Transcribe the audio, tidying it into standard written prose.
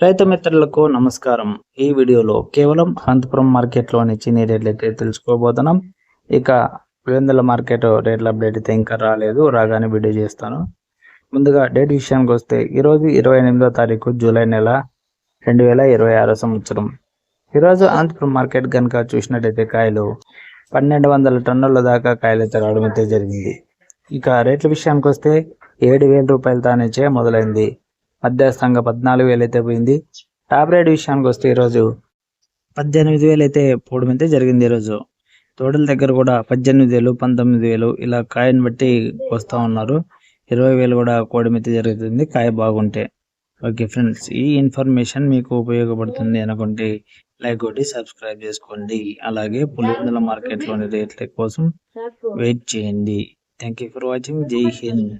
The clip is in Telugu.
రైతు మిత్రులకు నమస్కారం. ఈ వీడియోలో కేవలం అనంతపురం మార్కెట్లోని చిన్ని రేట్లు అయితే తెలుసుకోబోతున్నాం. ఇక వేందల మార్కెట్ రేట్ల అప్డేట్ అయితే ఇంకా రాలేదు, రాగానే వీడియో చేస్తాను. ముందుగా డేట్ విషయానికి వస్తే ఈరోజు 28వ తారీఖు జూలై నెల 2026 సంవత్సరం. ఈరోజు అనంతపురం మార్కెట్ కనుక చూసినట్టయితే కాయలు 1200 టన్నుల దాకా కాయలు అయితే రావడం అయితే జరిగింది. ఇక రేట్ల విషయానికి వస్తే 7,000 రూపాయల తానిచ్చే మొదలైంది. మధ్యస్థంగా 14,000 అయితే పోయింది. టాప్ రేట్ విషయానికి వస్తే ఈరోజు 18,000 అయితే పోవడం అయితే జరిగింది. ఈరోజు తోటల దగ్గర కూడా 18,000, 19,000 ఇలా కాయని బట్టి వస్తూ ఉన్నారు. 20,000 కూడా కోవడం అయితే జరుగుతుంది కాయ బాగుంటే. ఓకే ఫ్రెండ్స్, ఈ ఇన్ఫర్మేషన్ మీకు ఉపయోగపడుతుంది అనుకుంటే లైక్ కొట్టి సబ్స్క్రైబ్ చేసుకోండి. అలాగే పులివెందుల మార్కెట్లోని రేట్ల కోసం వెయిట్ చేయండి. Thank you for watching. జై హింద్.